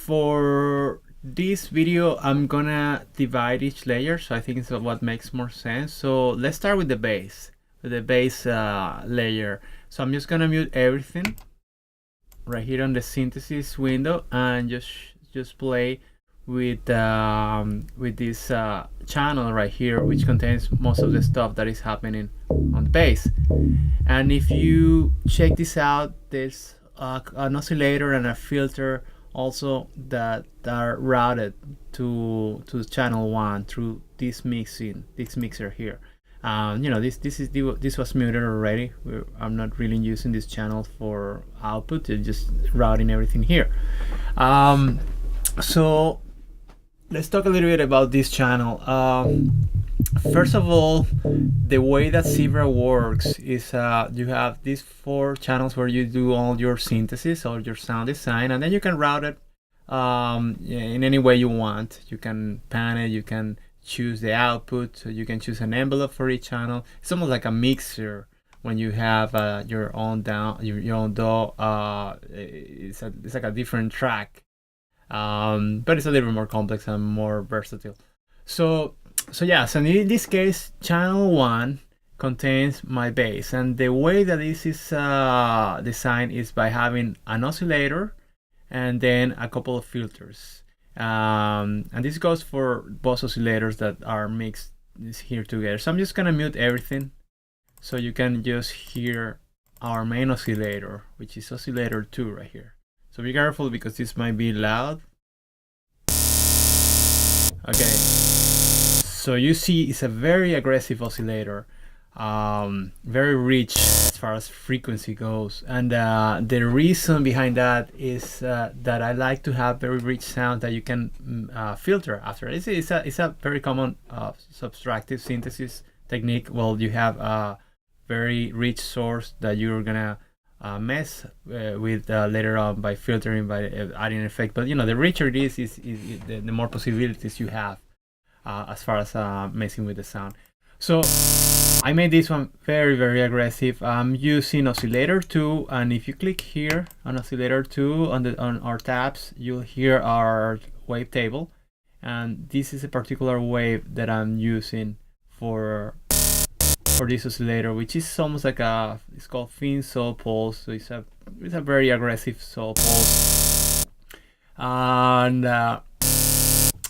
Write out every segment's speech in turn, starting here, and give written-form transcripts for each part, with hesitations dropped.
For this video, I'm gonna divide each layer, so I think it's what makes more sense. So let's start with the base, layer. So I'm just gonna mute everything right here on the synthesis window and just play with this channel right here, which contains most of the stuff that is happening on the base. And if you check this out, there's an oscillator and a filter also that are routed to channel 1 through this mixer here. This was muted already. I'm not really using this channel for output. It's just routing everything here. So let's talk a little bit about this channel. First of all, the way that Zebra works is you have these 4 channels where you do all your synthesis, all your sound design, and then you can route it in any way you want. You can pan it, you can choose the output, so you can choose an envelope for each channel. It's almost like a mixer when you have your own DAW. It's like a different track, but it's a little bit more complex and more versatile. So in this case, channel 1 contains my bass, and the way that this is designed is by having an oscillator and then a couple of filters. And this goes for both oscillators that are mixed here together. So I'm just gonna mute everything so you can just hear our main oscillator, which is oscillator 2 right here. So be careful because this might be loud. Okay, so you see it's a very aggressive oscillator, very rich as far as frequency goes, and the reason behind that is that I like to have very rich sound that you can filter after. It's a very common subtractive synthesis technique. Well, you have a very rich source that you're gonna mess with later on by filtering, by adding an effect. But the richer it is the more possibilities you have as far as messing with the sound. So I made this one very, very aggressive. I'm using oscillator 2, and if you click here on oscillator 2 on our tabs, you'll hear our wavetable, and this is a particular wave that I'm using for this oscillator, which is almost like it's called thin saw pulse. So it's a very aggressive saw pulse. And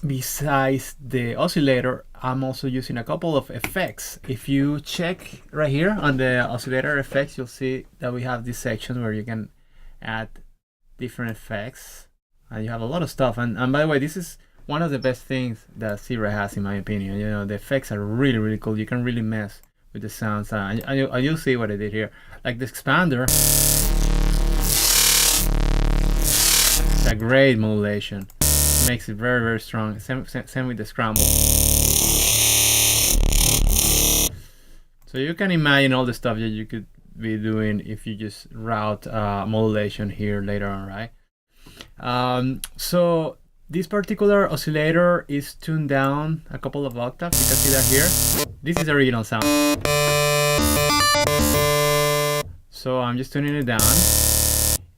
besides the oscillator, I'm also using a couple of effects. If you check right here on the oscillator effects, you'll see that we have this section where you can add different effects, and you have a lot of stuff. And by the way, this is one of the best things that Zebra has, in my opinion. The effects are really, really cool. You can really mess with the sounds, and you'll see what I did here. Like the expander, it's a great modulation. It makes it very, very strong. Same with the scramble. So you can imagine all the stuff that you could be doing if you just route modulation here later on, right? So this particular oscillator is tuned down a couple of octaves. You can see that here. This is the original sound. So I'm just tuning it down,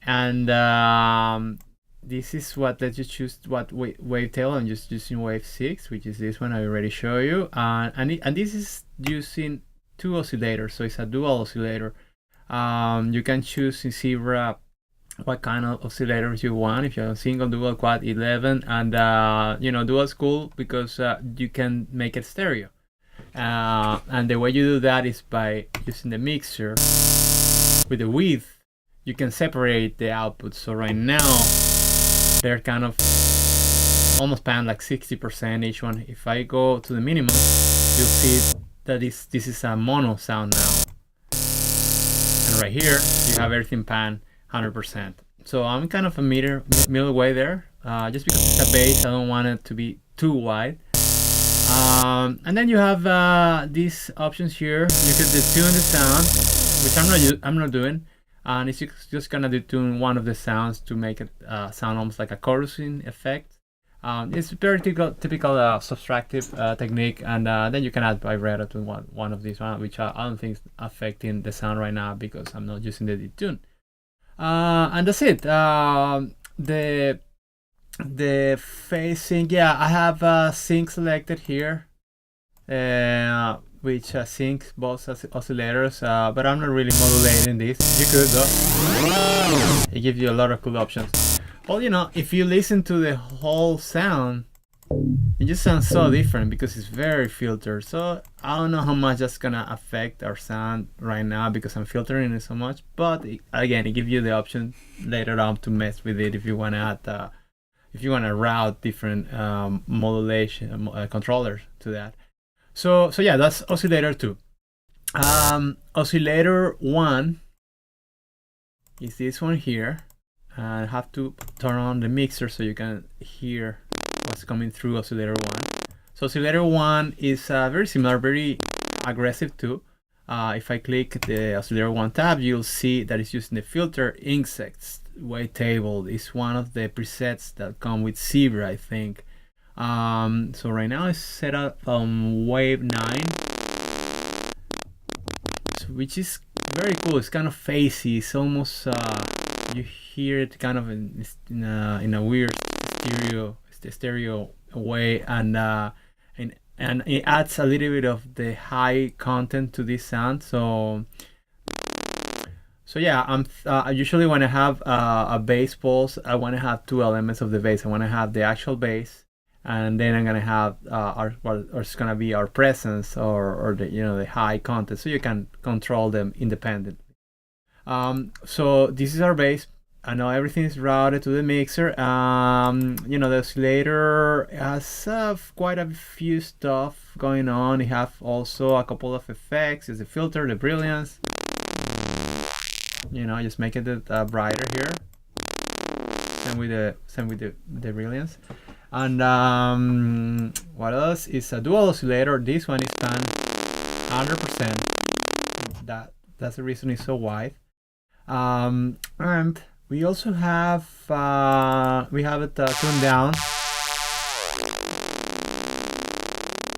and this is what lets you choose what wavetable. I'm just using wave 6, which is this one I already showed you, and this is using 2 oscillators, so it's a dual oscillator. You can choose in Zebra what kind of oscillators you want. If you have a single, dual, quad, 11, and dual is cool because you can make it stereo. And the way you do that is by using the mixer with the width. You can separate the output. So right now they're kind of almost panned like 60% each one. If I go to the minimum, you'll see that this is a mono sound now. And right here you have everything panned 100%. So I'm kind of a middle way there. Just because it's a bass, I don't want it to be too wide. And then you have these options here. You can detune the sound, which I'm not doing, and it's just gonna detune one of the sounds to make it sound almost like a chorusing effect. It's very typical subtractive technique, and then you can add vibrato to one of these ones, which I don't think is affecting the sound right now because I'm not using the detune. And that's it. The phase sync, yeah, I have sync selected here, which syncs both oscillators, but I'm not really modulating this. You could though. It gives you a lot of cool options. Well, you know, if you listen to the whole sound, it just sounds so different because it's very filtered. So I don't know how much that's gonna affect our sound right now because I'm filtering it so much. But again, it gives you the option later on to mess with it if you want to add, if you want to route different modulation controllers to that. So yeah, that's oscillator 2. Oscillator 1 is this one here. I have to turn on the mixer so you can hear what's coming through oscillator 1. So oscillator 1 is very similar, very aggressive too. If I click the oscillator 1 tab, you'll see that it's using the filter insects wavetable. It's one of the presets that come with Zebra, I think. So right now it's set up on wave 9, which is very cool. It's kind of phasey. It's almost you hear it kind of in a weird stereo way, and it adds a little bit of the high content to this sound. So yeah, I usually when I have a bass pulse, I want to have two elements of the bass. I want to have the actual bass, and then I'm gonna have or it's gonna be our presence or the the high content, so you can control them independently. So this is our bass. I know everything is routed to the mixer. The oscillator has quite a few stuff going on. It have also a couple of effects. It's the filter, the brilliance. Just make it brighter here. Same with the brilliance. And what else is a dual oscillator? This one is done 100%. That's the reason it's so wide. And we also have it tuned down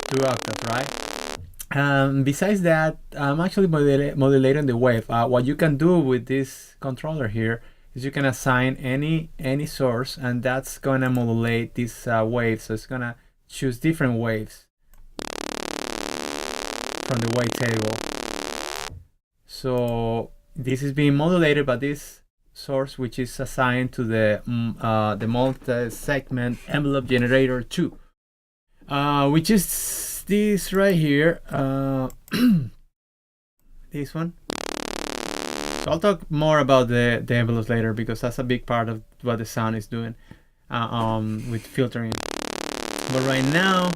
to octave, right? Besides that, I'm actually modulating the wave. What you can do with this controller here is you can assign any source, and that's gonna modulate this wave. So it's gonna choose different waves from the wavetable. So this is being modulated by this source, which is assigned to the multi-segment envelope generator 2, which is this right here. This one. So I'll talk more about the envelopes later because that's a big part of what the sound is doing with filtering. But right now,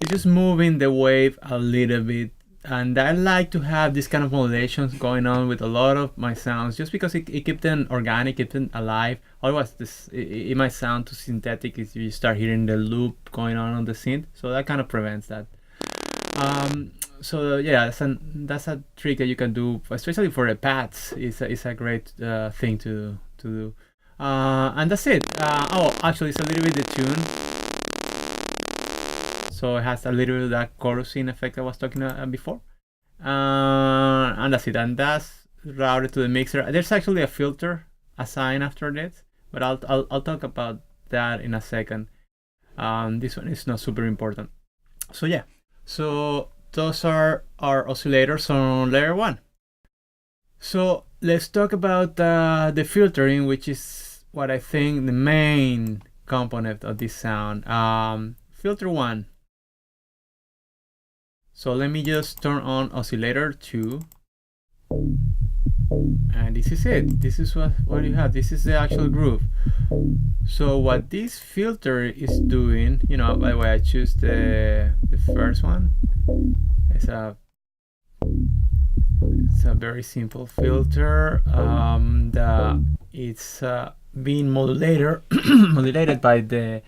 it's just moving the wave a little bit. And I like to have this kind of modulations going on with a lot of my sounds, just because it keeps them organic, keeps them alive. Otherwise, it might sound too synthetic if you start hearing the loop going on the synth. So that kind of prevents that. So yeah, that's a trick that you can do, especially for the pads. It's a great thing to do. And that's it. Oh, actually, it's a little bit detuned. So it has a little bit of that chorusing effect I was talking about before. And that's it. And that's routed to the mixer. There's actually a filter assigned after this, but I'll talk about that in a second. This one is not super important. So yeah. So those are our oscillators on layer 1. So let's talk about the filtering, which is what I think the main component of this sound. Filter 1. So let me just turn on oscillator 2. And this is it. This is what you have. This is the actual groove. So what this filter is doing, by the way, I choose the first one. It's a very simple filter. It's being modulated by the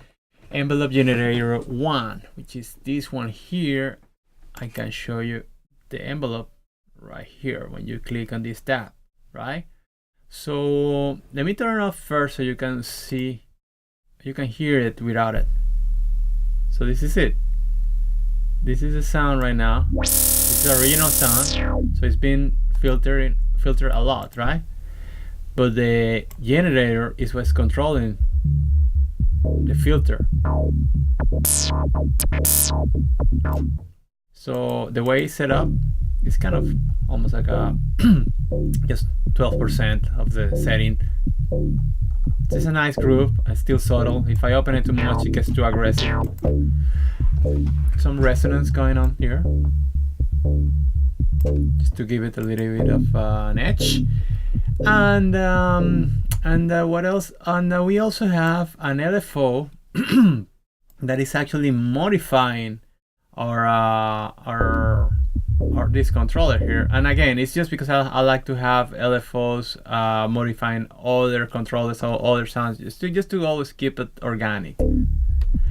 envelope generator 1, which is this one here. I can show you the envelope right here when you click on this tab, right? So let me turn it off first so you can see, you can hear it without it. So this is it. This is the sound right now. This is the original sound. So it's been filtered a lot, right? But the generator is what's controlling the filter. So the way it's set up is kind of almost like a just 12% of the setting. It's a nice groove. It's still subtle. If I open it too much, it gets too aggressive. Some resonance going on here, just to give it a little bit of an edge. And what else? And we also have an LFO that is actually modifying our this controller here. And again, it's just because I like to have LFOs modifying other controllers or other sounds, just to always keep it organic.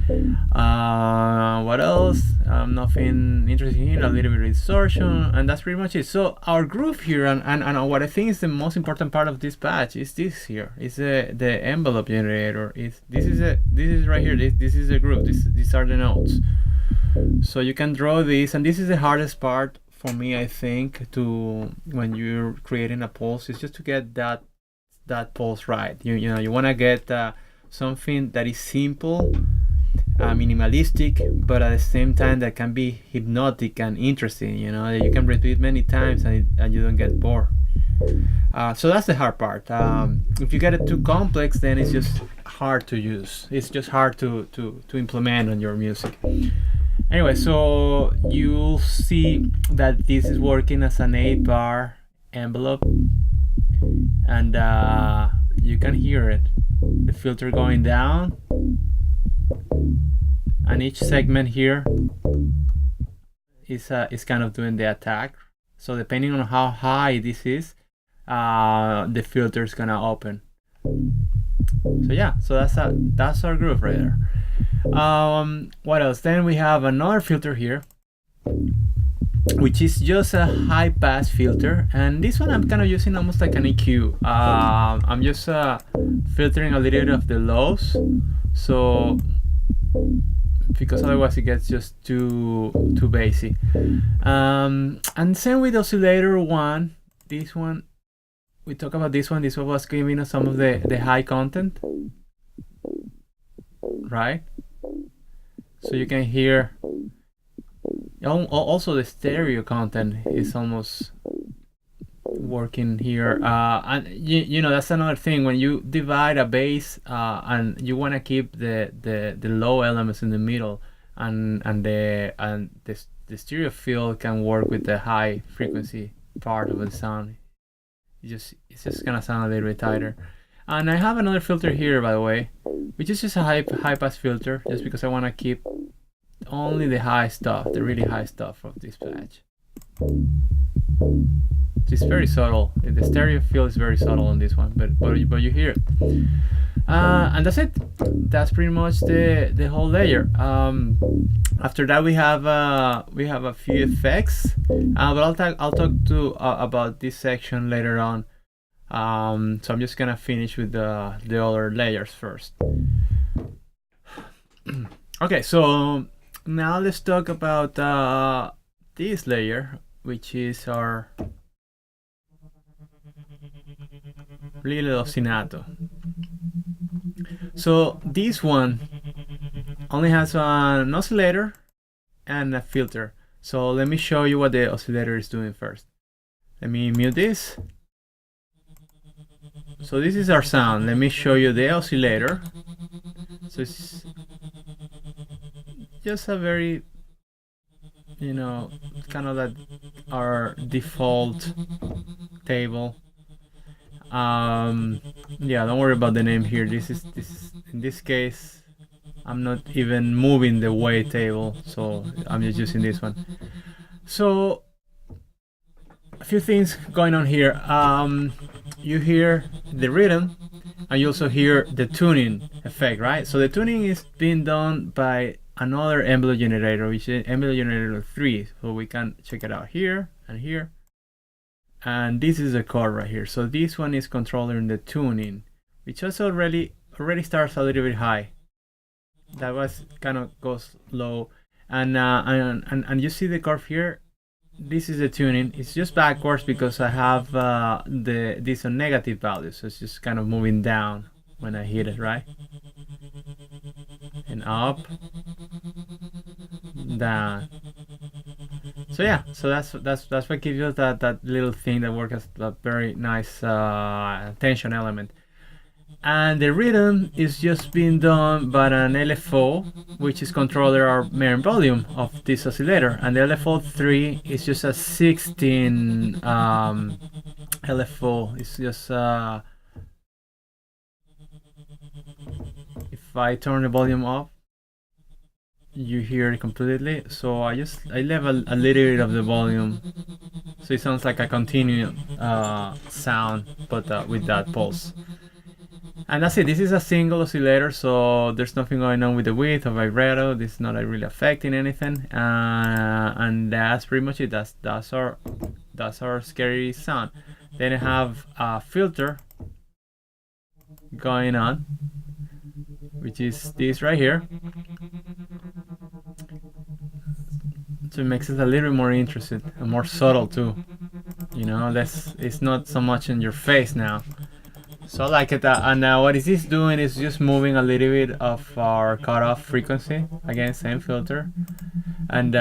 What else? Nothing interesting here. A little bit of distortion, and that's pretty much it. So our groove here, and what I think is the most important part of this patch is this here. Is the envelope generator. This is right here. This is the groove. These are the notes. So you can draw this, and this is the hardest part for me, I think, to when you're creating a pulse, is just to get that pulse right. You know, you want to get something that is simple, minimalistic, but at the same time that can be hypnotic and interesting. You know, that you can repeat many times and you don't get bored. So that's the hard part. If you get it too complex, then it's just hard to use. It's just hard to implement on your music. Anyway, so you'll see that this is working as an 8-bar envelope, and you can hear it, the filter going down, and each segment here is kind of doing the attack. So depending on how high this is, the filter is gonna open. So yeah, so that's our groove right there. What else? Then we have another filter here, which is just a high pass filter, and this one I'm kind of using almost like an EQ. I'm just filtering a little bit of the lows, so because otherwise it gets just too bassy. And same with oscillator one. This one, we talk about this one. This one was giving us some of the high content, right? So you can hear also the stereo content is almost working here. And you know, that's another thing when you divide a bass and you want to keep the low elements in the middle, and the stereo field can work with the high frequency part of the sound. It's just gonna sound a little bit tighter. And I have another filter here, by the way, which is just a high pass filter, just because I want to keep only the high stuff, the really high stuff of this patch. It's very subtle. The stereo field is very subtle on this one, but you hear it. And that's it. That's pretty much the whole layer. After that, we have a few effects, but I'll talk about this section later on. So I'm just gonna finish with the other layers first. Okay, so now let's talk about this layer, which is our little ostinato. So this one only has an oscillator and a filter. So let me show you what the oscillator is doing first. Let me mute this. So this is our sound. Let me show you the oscillator. So it's just a very, you know, kind of like our default table. Yeah, don't worry about the name here. This in this case, I'm not even moving the wave table, so I'm just using this one. So a few things going on here. You hear the rhythm, and you also hear the tuning effect, right? So the tuning is being done by another envelope generator, which is envelope generator 3. So we can check it out here and here. And this is a chord right here. So this one is controlling the tuning, which also already starts a little bit high. That was kind of goes low, and you see the curve here. This is the tuning. It's just backwards because I have this on negative value, so it's just kind of moving down when I hit it, right? and up, down. So yeah, so that's what gives you that little thing that works as a very nice tension element. And the rhythm is just being done by an LFO, which is controller our main volume of this oscillator, and the LFO3 is just a 16 LFO. It's just if I turn the volume up, you hear it completely. So I level a little bit of the volume, so it sounds like a continuous sound, but with that pulse. And that's it. This is a single oscillator, so there's nothing going on with the width or vibrato. This is not really affecting anything, and that's pretty much it. That's our scary sound. Then I have a filter going on, which is this right here. So it makes it a little bit more interesting and more subtle too. You know, it's not so much in your face now. So I like it. And now what is this doing is just moving a little bit of our cutoff frequency. Again, same filter. And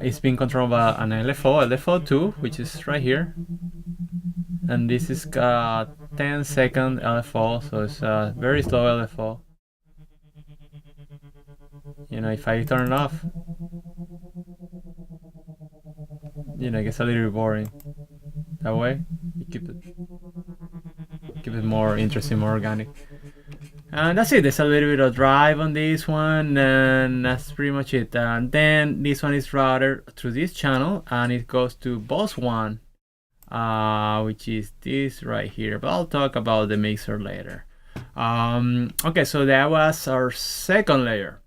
it's being controlled by an LFO2, which is right here. And this is 10-second LFO, so it's a very slow LFO. You know, if I turn it off, you know, it gets a little bit boring. That way, you keep it more interesting, more organic. And that's it. There's a little bit of drive on this one, and that's pretty much it. And then this one is routed through this channel, and it goes to bus 1, which is this right here. But I'll talk about the mixer later. Okay, so that was our second layer.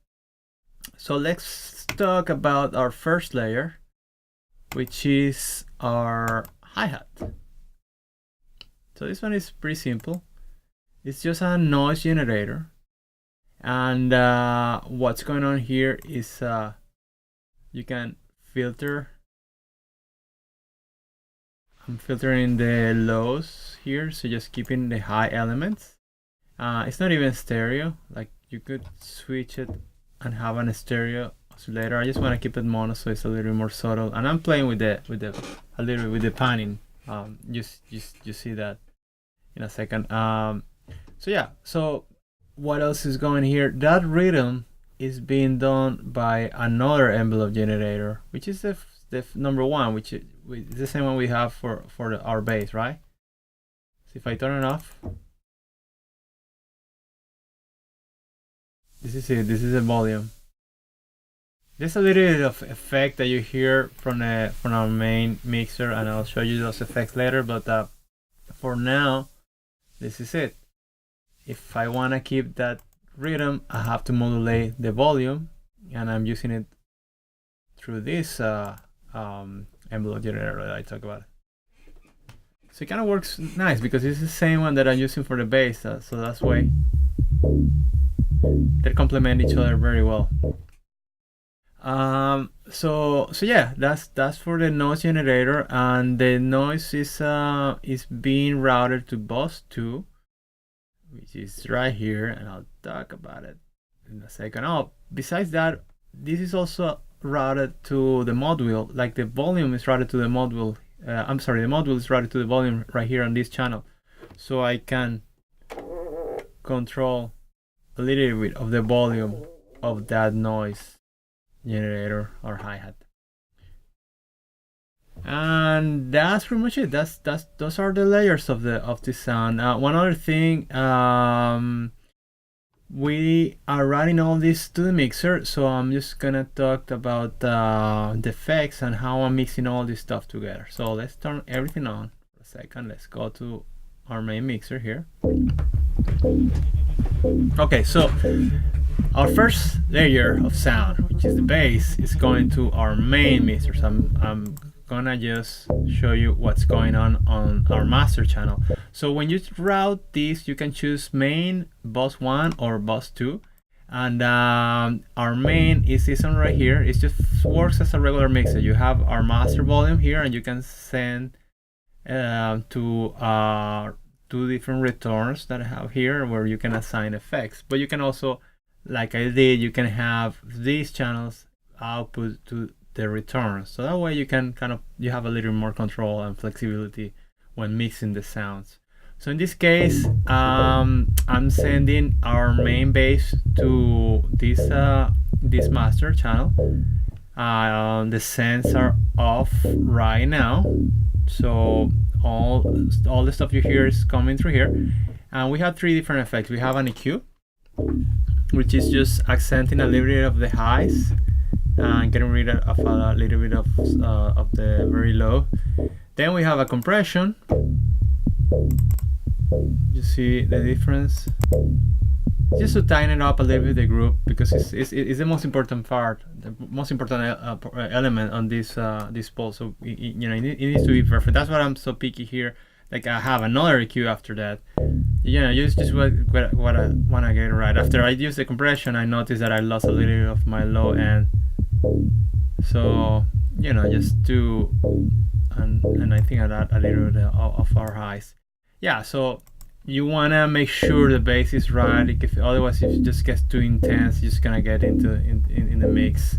So let's talk about our first layer, which is our hi-hat. So this one is pretty simple. It's just a noise generator, and what's going on here is you can filter. I'm filtering the lows here, so just keeping the high elements. It's not even stereo. Like, you could switch it and have an stereo oscillator. I just want to keep it mono, so it's a little more subtle. And I'm playing with a little bit with the panning. You see that in a second. So yeah. So what else is going here? That rhythm is being done by another envelope generator, which is the number 1, which is the same one we have for our bass, right? So if I turn it off, this is it. This is the volume. There's a little bit of effect that you hear from our main mixer, and I'll show you those effects later. But for now, this is it. If I want to keep that rhythm, I have to modulate the volume, and I'm using it through this envelope generator that I talked about. So it kind of works nice because it's the same one that I'm using for the bass, so that's why they complement each other very well. So yeah, that's for the noise generator, and the noise is being routed to bus 2, which is right here, and I'll talk about it in a second. Oh, besides that, this is also routed to the mod wheel. Like, the volume is routed to the mod wheel. I'm sorry, the mod wheel is routed to the volume right here on this channel, so I can control a little bit of the volume of that noise generator or hi-hat. And that's pretty much it. Those are the layers of the sound. One other thing, we are running all this to the mixer, so I'm just gonna talk about the effects and how I'm mixing all this stuff together. So let's turn everything on for a second. Let's go to our main mixer here. Okay, so our first layer of sound, which is the bass, is going to our main mixer. So I'm gonna just show you what's going on our master channel. So when you route this, you can choose main, bus 1 or bus 2, and our main is this one right here. It just works as a regular mixer. You have our master volume here, and you can send to 2 different returns that I have here where you can assign effects, but you can also like I did, you can have these channels output to the return. So that way you can you have a little more control and flexibility when mixing the sounds. So in this case, I'm sending our main bass to this master channel. The sends are off right now, so all the stuff you hear is coming through here. And we have three different effects. We have an EQ, which is just accenting a little bit of the highs and getting rid of a little bit of the very low. Then we have a compression. You see the difference? Just to tighten it up a little bit, the group, because it's the most important part, the most important element on this pulse. So it needs to be perfect. That's why I'm so picky here. Like I have another EQ after that. Just what I want to get right. After I use the compression, I noticed that I lost a little bit of my low end. So just to and I think I add a little bit of our highs. Yeah, so you want to make sure the bass is right. If otherwise, if it just gets too intense, you're just gonna get in the mix.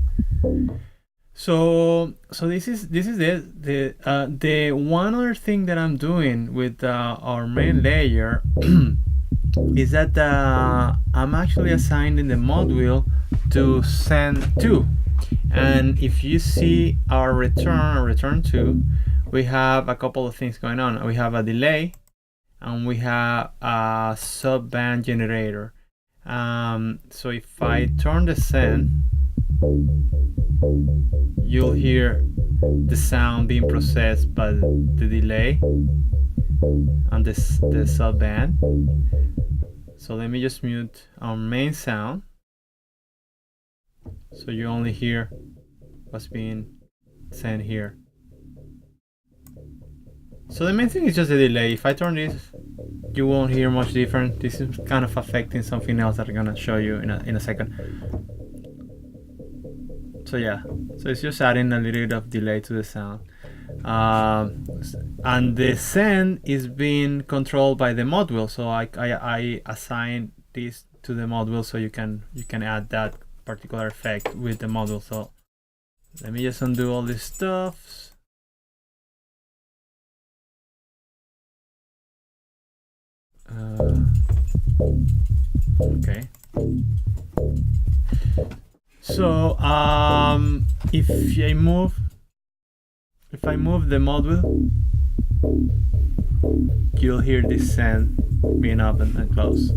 So this is it. The one other thing that I'm doing with our main layer is that I'm actually assigning the mod wheel to send to. And if you see our return to, we have a couple of things going on. We have a delay, and we have a sub-band generator. So if I turn the send, you'll hear the sound being processed by the delay on the sub-band. So let me just mute our main sound, so you only hear what's being sent here. So the main thing is just the delay. If I turn this, you won't hear much different. This is kind of affecting something else that I'm gonna show you in a second. So yeah, so it's just adding a little bit of delay to the sound. And the send is being controlled by the mod wheel. So I assign this to the mod wheel, so you can add that particular effect with the mod wheel. So let me just undo all this stuff. Okay. So if I move the mod wheel, you'll hear this send being up and close.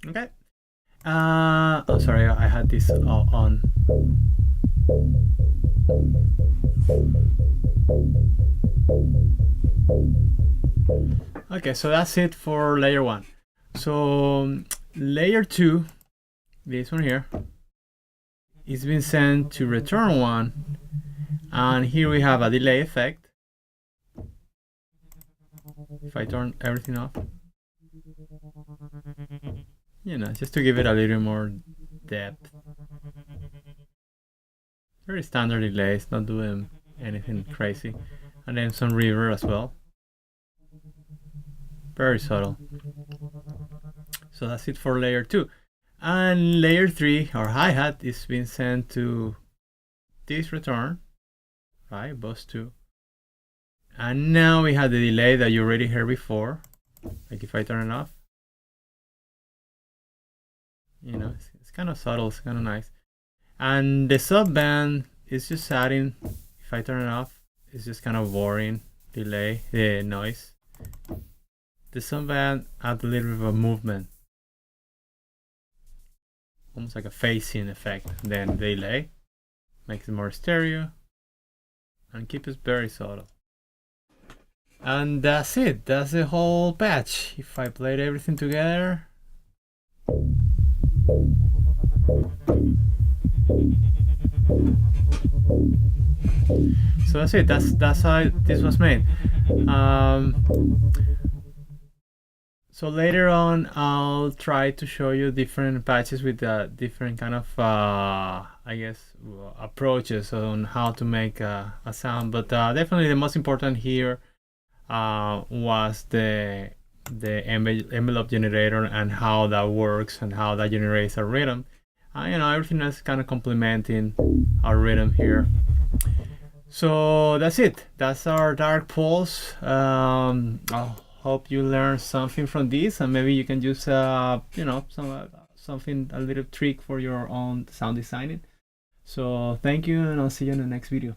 Okay. Oh, sorry, I had this on. Okay, so that's it for layer 1. So layer 2, this one here, is being sent to return 1, and here we have a delay effect. If I turn everything off, just to give it a little more depth. Very standard delays, not doing anything crazy. And then some reverb as well. Very subtle. So that's it for layer 2. And layer 3, our hi-hat, is being sent to this return, right? Bus 2. And now we have the delay that you already heard before. Like if I turn it off, it's kind of subtle, it's kind of nice. And the sub-band is just adding, if I turn it off, it's just kind of boring delay, the noise. The sub-band adds a little bit of a movement, almost like a phasing effect. Then the delay makes it more stereo and keeps it very subtle. And that's it. That's the whole patch. If I played everything together, so that's it. That's how this was made. So later on, I'll try to show you different patches with different kind of, approaches on how to make a sound. But definitely the most important here was the the envelope generator and how that works and how that generates a rhythm. You know, everything is kind of complementing our rhythm here. So that's it. That's our dark pulse. I hope you learned something from this, and maybe you can use you know, something, a little trick for your own sound designing. So thank you, and I'll see you in the next video.